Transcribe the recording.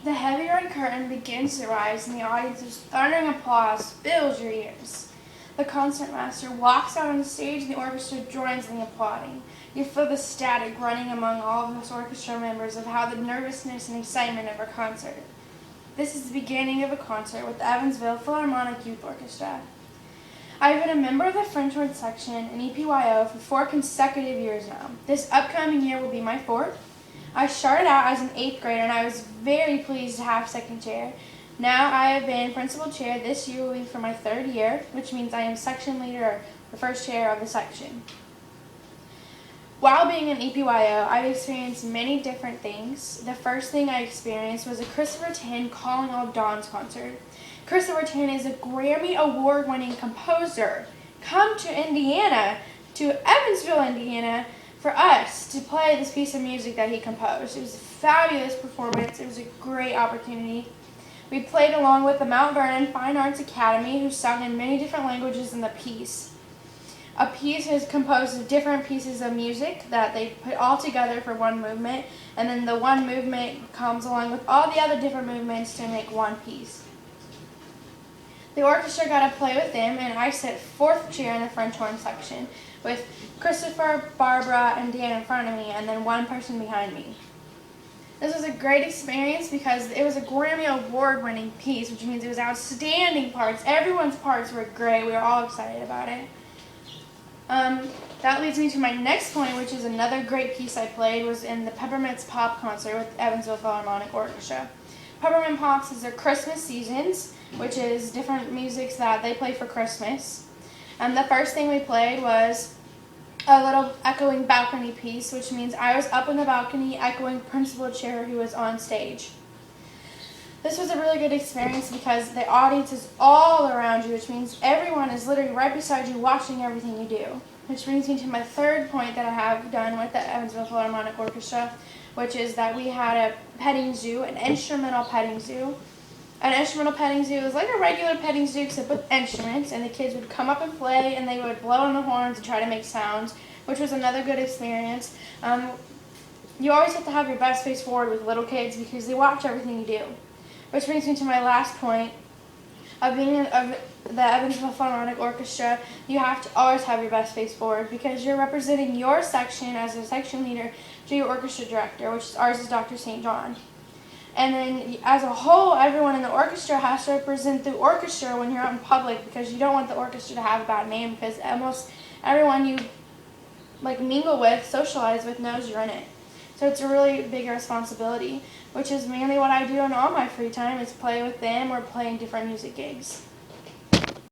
The heavy red curtain begins to rise, and the audience's thundering applause fills your ears. The concertmaster walks out on the stage, and the orchestra joins in the applauding. You feel the static running among all of us orchestra members of how the nervousness and excitement of our concert. This is the beginning of a concert with the Evansville Philharmonic Youth Orchestra. I've been a member of the French horn section in EPYO for 4 consecutive years now. This upcoming year will be my 4th. I started out as an 8th grader, and I was very pleased to have second chair. Now I have been principal chair. This year will be for my 3rd year, which means I am section leader, or the first chair of the section. While being in EPYO, I've experienced many different things. The first thing I experienced was a Christopher Tin Calling All Dawns concert. Christopher Tin is a Grammy Award-winning composer. Come to Indiana, to Evansville, Indiana, for us to play this piece of music that he composed. It was a fabulous performance. It was a great opportunity. We played along with the Mount Vernon Fine Arts Academy, who sung in many different languages in the piece. A piece is composed of different pieces of music that they put all together for one movement, and then the one movement comes along with all the other different movements to make one piece. The orchestra got to play with them, and I sat 4th chair in the French horn section with Christopher, Barbara, and Dan in front of me, and then one person behind me. This was a great experience because it was a Grammy Award-winning piece, which means it was outstanding parts. Everyone's parts were great. We were all excited about it. That leads me to my next point, which is another great piece I played, was in the Peppermints Pop concert with Evansville Philharmonic Orchestra. Peppermint Pops is their Christmas seasons, which is different musics that they play for Christmas. And the first thing we played was a little echoing balcony piece, which means I was up on the balcony echoing principal chair who was on stage. This was a really good experience because the audience is all around you, which means everyone is literally right beside you watching everything you do. Which brings me to my third point that I have done with the Evansville Philharmonic Orchestra, which is that we had a petting zoo, an instrumental petting zoo. An instrumental petting zoo is like a regular petting zoo except with instruments, and the kids would come up and play, and they would blow on the horns and try to make sounds, which was another good experience. You always have to have your best face forward with little kids because they watch everything you do. Which brings me to my last point of being of the Evansville Philharmonic Orchestra. You have to always have your best face forward because you're representing your section as a section leader to your orchestra director, which ours is Dr. St. John. And then as a whole, everyone in the orchestra has to represent the orchestra when you're out in public because you don't want the orchestra to have a bad name because almost everyone you mingle with, socialize with, knows you're in it. So it's a really big responsibility, which is mainly what I do in all my free time is play with them or play in different music gigs.